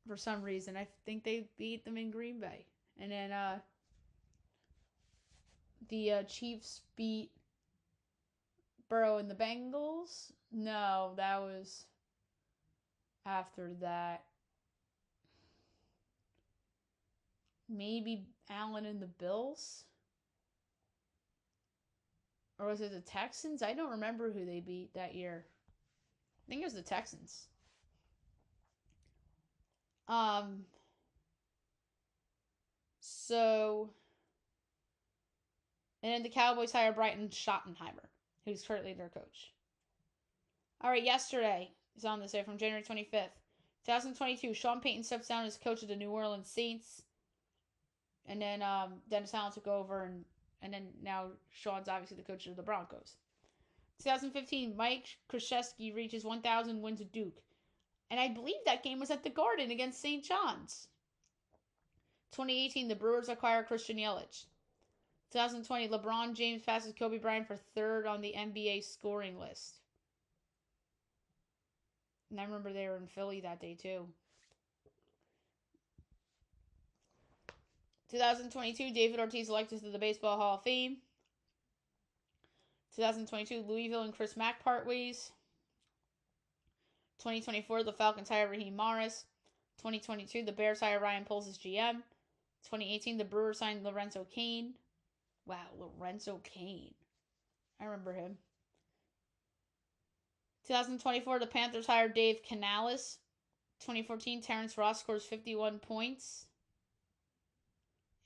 For some reason, I think they beat them in Green Bay. And then the Chiefs beat Burrow and the Bengals. No, that was after that. Maybe Allen and the Bills? Or was it the Texans? I don't remember who they beat that year. I think it was the Texans. And then the Cowboys hired Brighton Schottenheimer, who's currently their coach. All right, yesterday is on this day from January 25th, 2022. Sean Payton steps down as coach of the New Orleans Saints. And then Dennis Allen took over, and then now Sean's obviously the coach of the Broncos. 2015, Mike Krzyzewski reaches 1,000 wins at Duke. And I believe that game was at the Garden against St. John's. 2018, the Brewers acquire Christian Yelich. 2020, LeBron James passes Kobe Bryant for third on the NBA scoring list. And I remember they were in Philly that day too. 2022, David Ortiz elected to the Baseball Hall of Fame. 2022, Louisville and Chris Mack part ways. 2024, the Falcons hire Raheem Morris. 2022, the Bears hire Ryan Poles as GM. 2018, the Brewers signed Lorenzo Cain. Wow, Lorenzo Cain. I remember him. 2024, the Panthers hired Dave Canales. 2014, Terrence Ross scores 51 points.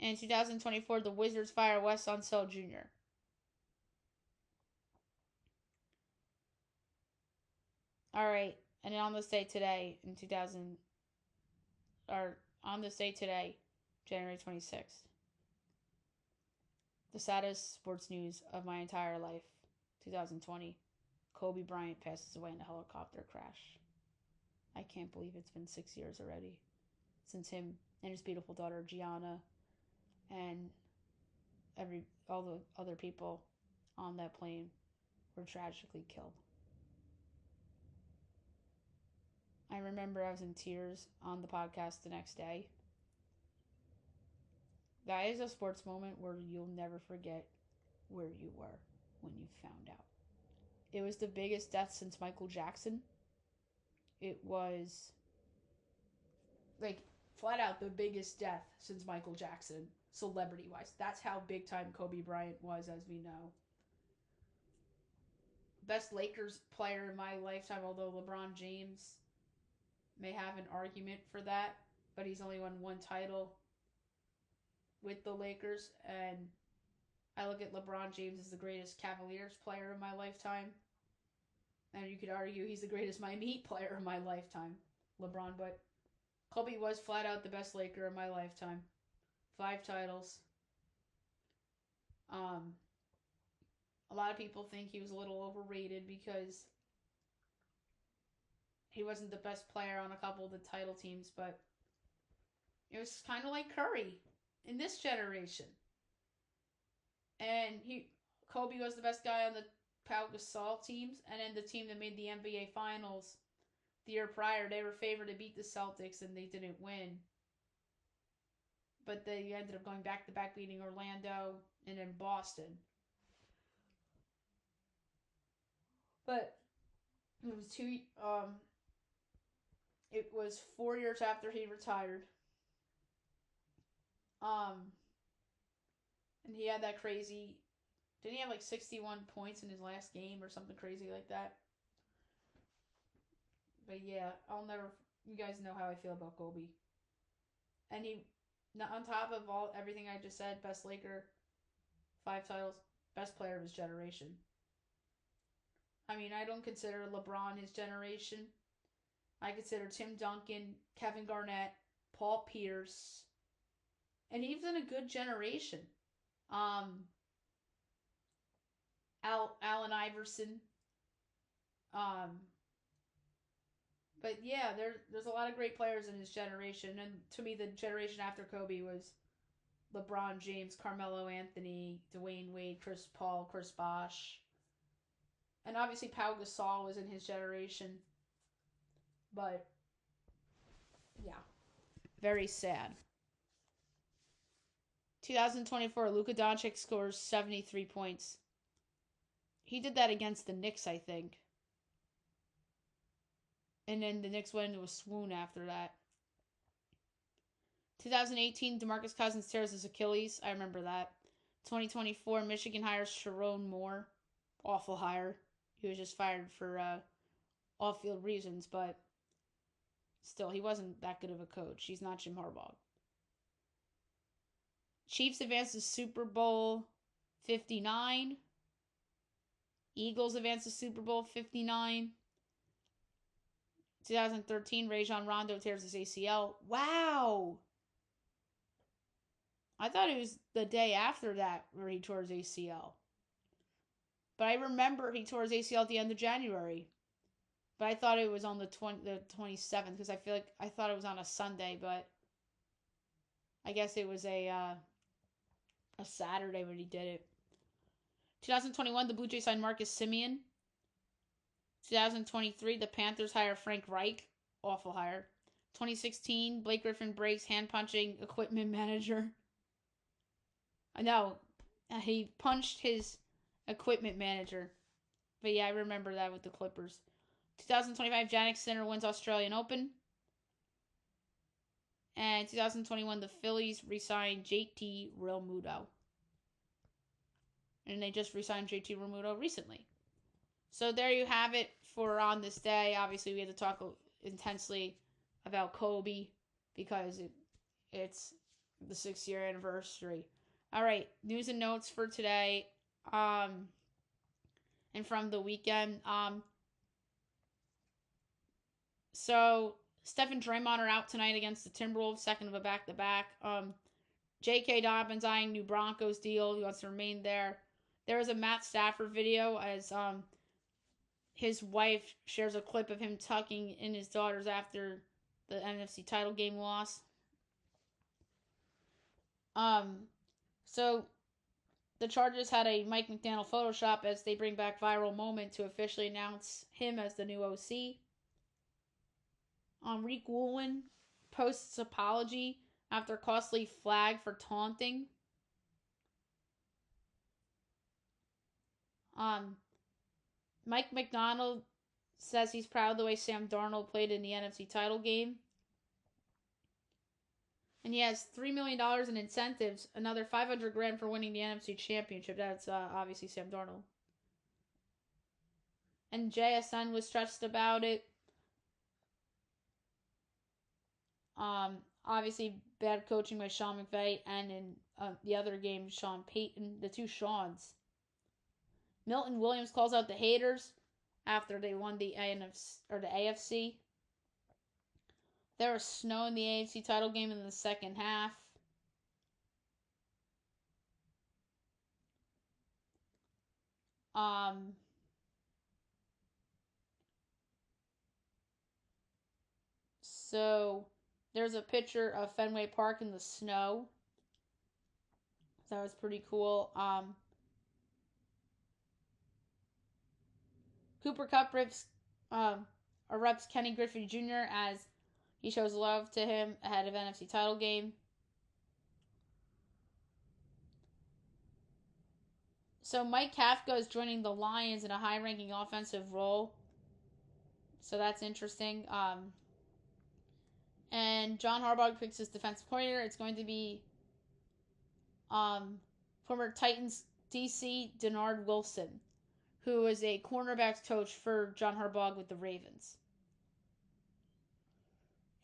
And 2024, the Wizards fire Wes Unseld Jr. All right, and then on this day today, January 26th, the saddest sports news of my entire life 2020, Kobe Bryant passes away in a helicopter crash. I can't believe it's been 6 years already since him and his beautiful daughter Gianna and all the other people on that plane were tragically killed. I remember I was in tears on the podcast the next day. That is a sports moment where you'll never forget where you were when you found out. It was the biggest death since Michael Jackson. It was like flat out the biggest death since Michael Jackson, celebrity wise. That's how big time Kobe Bryant was, as we know. Best Lakers player in my lifetime, although LeBron James may have an argument for that, but he's only won one title with the Lakers, and I look at LeBron James as the greatest Cavaliers player in my lifetime, and you could argue he's the greatest Miami Heat player in my lifetime, LeBron, but Kobe was flat out the best Laker in my lifetime. 5 titles. A lot of people think he was a little overrated because he wasn't the best player on a couple of the title teams, but it was kind of like Curry in this generation. And Kobe was the best guy on the Pau Gasol teams, and then the team that made the NBA Finals the year prior, they were favored to beat the Celtics, and they didn't win. But they ended up going back-to-back, beating Orlando and then Boston. But it was 4 years after he retired. And he had that crazy, didn't he have like 61 points in his last game or something crazy like that? But yeah, you guys know how I feel about Kobe. And he, on top of everything I just said, best Laker, 5 titles, best player of his generation. I mean, I don't consider LeBron his generation. I consider Tim Duncan, Kevin Garnett, Paul Pierce, and he was in a good generation. Allen Iverson. But yeah, there's a lot of great players in his generation, and to me, the generation after Kobe was LeBron James, Carmelo Anthony, Dwayne Wade, Chris Paul, Chris Bosh, and obviously Pau Gasol was in his generation. But yeah, very sad. 2024, Luka Doncic scores 73 points. He did that against the Knicks, I think. And then the Knicks went into a swoon after that. 2018, DeMarcus Cousins tears his Achilles. I remember that. 2024, Michigan hires Sharon Moore. Awful hire. He was just fired for off-field reasons, but still, he wasn't that good of a coach. He's not Jim Harbaugh. Chiefs advance to Super Bowl 59. Eagles advance to Super Bowl 59. 2013, Rajon Rondo tears his ACL. Wow! I thought it was the day after that where he tore his ACL. But I remember he tore his ACL at the end of January. But I thought it was on the 27th because I thought it was on a Sunday, but I guess it was a Saturday when he did it. 2021, the Blue Jays signed Marcus Semien. 2023, the Panthers hire Frank Reich. Awful hire. 2016, Blake Griffin breaks hand-punching equipment manager. I know. He punched his equipment manager. But yeah, I remember that with the Clippers. 2025, Jannik Sinner wins Australian Open. And 2021, the Phillies re-signed JT Realmuto. And they just re-signed JT Realmuto recently. So there you have it for on this day. Obviously, we had to talk intensely about Kobe because it's the 6-year anniversary. All right, news and notes for today and from the weekend. So Steph and Draymond are out tonight against the Timberwolves, second of a back-to-back. J.K. Dobbins eyeing new Broncos deal. He wants to remain there. There was a Matt Stafford video as his wife shares a clip of him tucking in his daughters after the NFC title game loss. So the Chargers had a Mike McDaniel Photoshop as they bring back viral moment to officially announce him as the new OC. Rick Woolen posts apology after costly flag for taunting. Mike McDonald says he's proud of the way Sam Darnold played in the NFC title game. And he has $3 million in incentives, another $500,000 for winning the NFC championship. That's obviously Sam Darnold. And JSN was stressed about it. Obviously bad coaching by Sean McVay, and in the other game, Sean Payton, the two Seans. Milton Williams calls out the haters after they won the AFC. There was snow in the AFC title game in the second half. So there's a picture of Fenway Park in the snow. That was pretty cool. Cooper Kupp reps Kenny Griffey Jr. as he shows love to him ahead of NFC title game. So Mike Kafka is joining the Lions in a high-ranking offensive role. So that's interesting. And John Harbaugh picks his defensive coordinator. It's going to be former Titans DC Denard Wilson, who is a cornerbacks coach for John Harbaugh with the Ravens.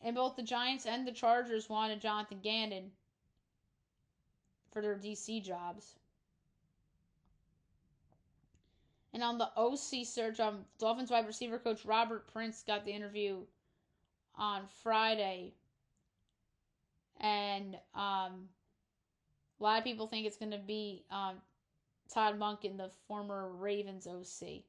And both the Giants and the Chargers wanted Jonathan Gannon for their DC jobs. And on the OC search, Dolphins wide receiver coach Robert Prince got the interview on Friday. And a lot of people think it's going to be Todd Monken, the former Ravens OC.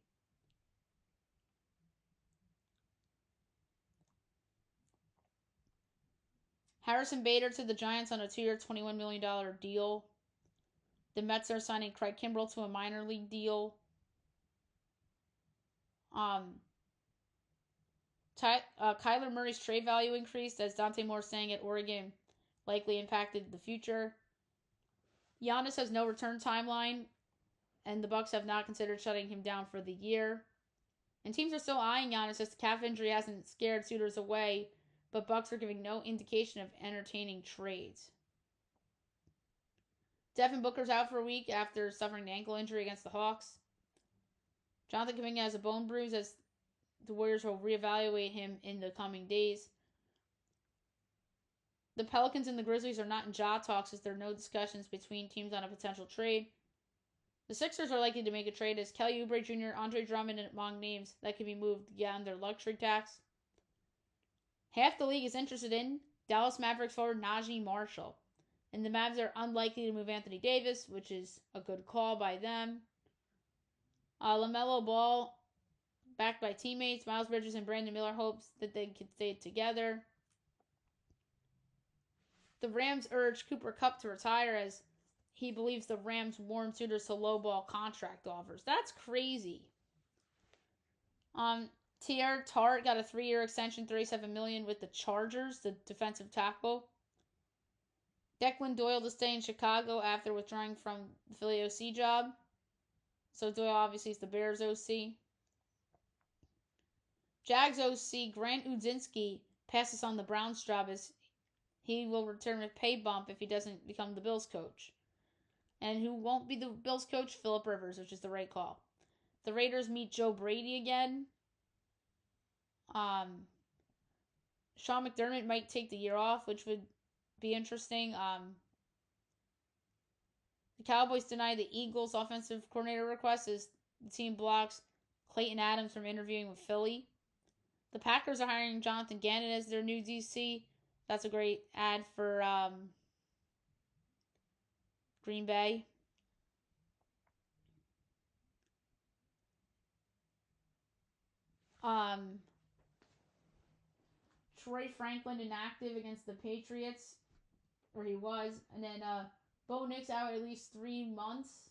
Harrison Bader to the Giants on a 2-year, $21 million deal. The Mets are signing Craig Kimbrell to a minor league deal. Kyler Murray's trade value increased as Dante Moore staying at Oregon likely impacted the future. Giannis has no return timeline, and the Bucks have not considered shutting him down for the year. And teams are still eyeing Giannis as the calf injury hasn't scared suitors away, but Bucks are giving no indication of entertaining trades. Devin Booker's out for a week after suffering an ankle injury against the Hawks. Jonathan Kuminga has a bone bruise as the Warriors will reevaluate him in the coming days. The Pelicans and the Grizzlies are not in jaw talks as there are no discussions between teams on a potential trade. The Sixers are likely to make a trade as Kelly Oubre Jr., Andre Drummond, and among names that can be moved beyond their luxury tax. Half the league is interested in Dallas Mavericks forward Najee Marshall. And the Mavs are unlikely to move Anthony Davis, which is a good call by them. LaMelo Ball, backed by teammates, Miles Bridges and Brandon Miller, hopes that they can stay together. The Rams urge Cooper Kupp to retire as he believes the Rams warm suitors to lowball contract offers. That's crazy. Tier Tart got a 3-year extension, $37 million with the Chargers, the defensive tackle. Declan Doyle to stay in Chicago after withdrawing from the Philly OC job. So Doyle obviously is the Bears OC. Jags OC Grant Udzinski passes on the Browns job as he will return with pay bump if he doesn't become the Bills coach. And who won't be the Bills coach? Phillip Rivers, which is the right call. The Raiders meet Joe Brady again. Sean McDermott might take the year off, which would be interesting. The Cowboys deny the Eagles' offensive coordinator request as the team blocks Clayton Adams from interviewing with Philly. The Packers are hiring Jonathan Gannon as their new DC. That's a great ad for Green Bay. Um, Troy Franklin inactive against the Patriots, where he was, and then Bo Nix out at least 3 months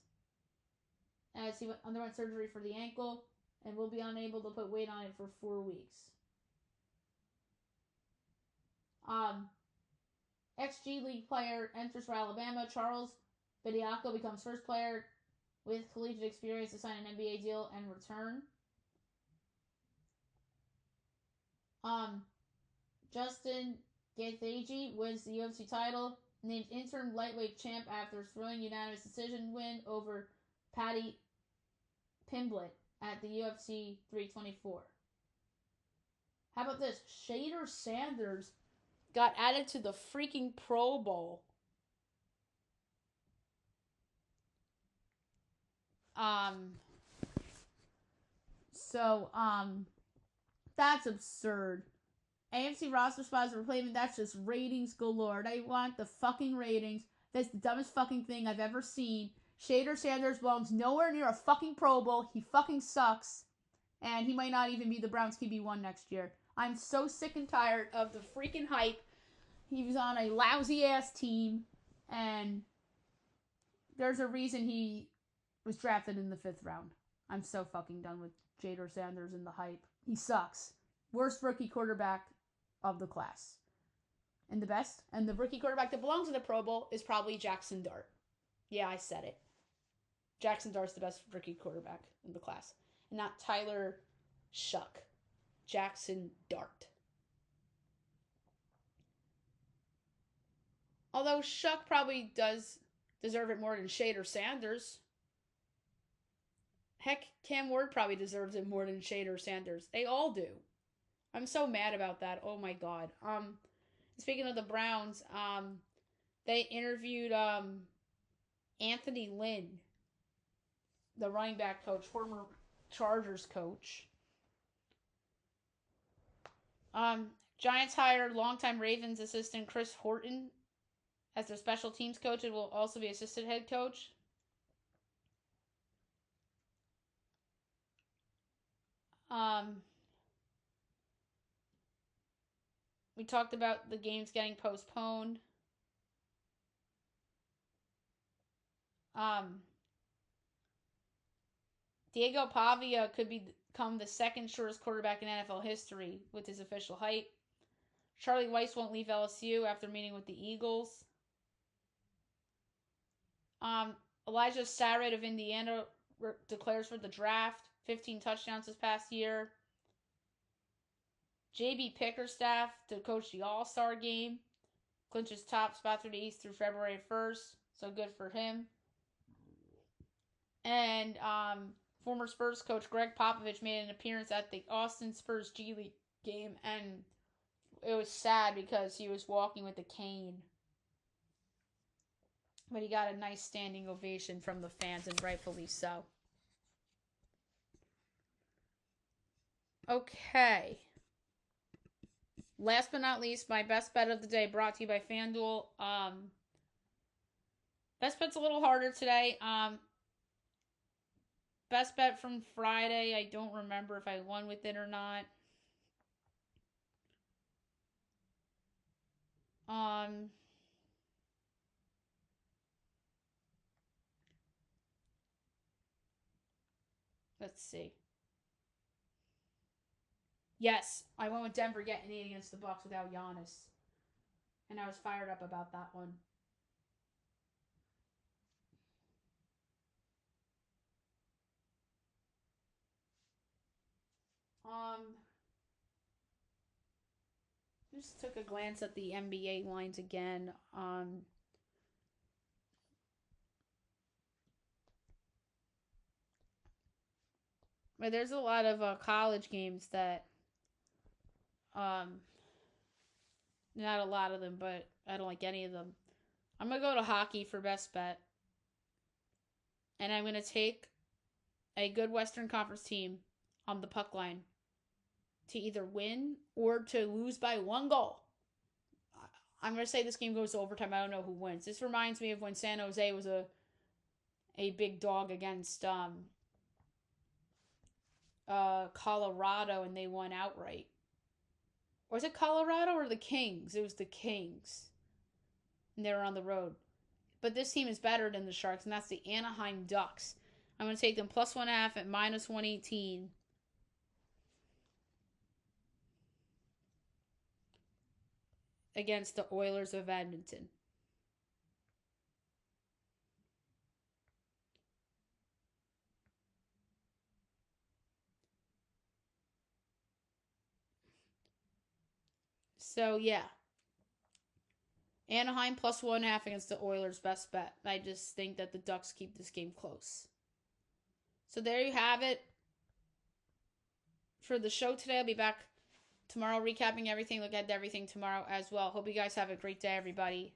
as he underwent surgery for the ankle and will be unable to put weight on it for 4 weeks. XG League player enters for Alabama. Charles Bediako becomes first player with collegiate experience to sign an NBA deal and return. Justin Gaethje wins the UFC title, named interim lightweight champ after throwing unanimous decision win over Paddy Pimblett at the UFC 324. How about this? Shader Sanders got added to the freaking Pro Bowl. That's absurd. AFC roster spots replacement, that's just ratings galore. They want the fucking ratings. That's the dumbest fucking thing I've ever seen. Shader Sanders belongs nowhere near a fucking Pro Bowl. He fucking sucks. And he might not even be the Browns QB1 next year. I'm so sick and tired of the freaking hype. He was on a lousy ass team, and there's a reason he was drafted in the 5th round. I'm so fucking done with Shader Sanders and the hype. He sucks. Worst rookie quarterback of the class. And the rookie quarterback that belongs in the Pro Bowl is probably Jackson Dart. Yeah, I said it. Jackson Dart's the best rookie quarterback in the class. And not Tyler Shuck. Jackson Dart. Although Shuck probably does deserve it more than Shader Sanders. Heck, Cam Ward probably deserves it more than Shader Sanders. They all do. I'm so mad about that. Oh my god. Speaking of the Browns, they interviewed Anthony Lynn, the running back coach, former Chargers coach. Giants hired longtime Ravens assistant Chris Horton as their special teams coach and will also be assistant head coach. We talked about the games getting postponed. Diego Pavia could become the second shortest quarterback in NFL history with his official height. Charlie Weiss won't leave LSU after meeting with the Eagles. Elijah Sarrett of Indiana declares for the draft. 15 touchdowns this past year. J.B. Pickerstaff to coach the All-Star game. Clinches top spot through the East through February 1st. So good for him. And former Spurs coach Greg Popovich made an appearance at the Austin Spurs G League game. And it was sad because he was walking with a cane. But he got a nice standing ovation from the fans, and rightfully so. Okay. Last but not least, my best bet of the day brought to you by FanDuel. Best bet's a little harder today. Best bet from Friday, I don't remember if I won with it or not. Let's see. Yes, I went with Denver getting 8 against the Bucks without Giannis. And I was fired up about that one. Just took a glance at the NBA lines again. But there's a lot of college games that not a lot of them, but I don't like any of them. I'm going to go to hockey for best bet. And I'm going to take a good Western Conference team on the puck line to either win or to lose by 1 goal. I'm going to say this game goes to overtime. I don't know who wins. This reminds me of when San Jose was a big dog against Colorado and they won outright. Or was it Colorado or the Kings? It was the Kings. And they were on the road. But this team is better than the Sharks, and that's the Anaheim Ducks. I'm going to take them plus 1.5 at minus 118. Against the Oilers of Edmonton. So, yeah. Anaheim plus 1.5 against the Oilers, best bet. I just think that the Ducks keep this game close. So there you have it for the show today. I'll be back tomorrow recapping everything. Look at everything tomorrow as well. Hope you guys have a great day, everybody.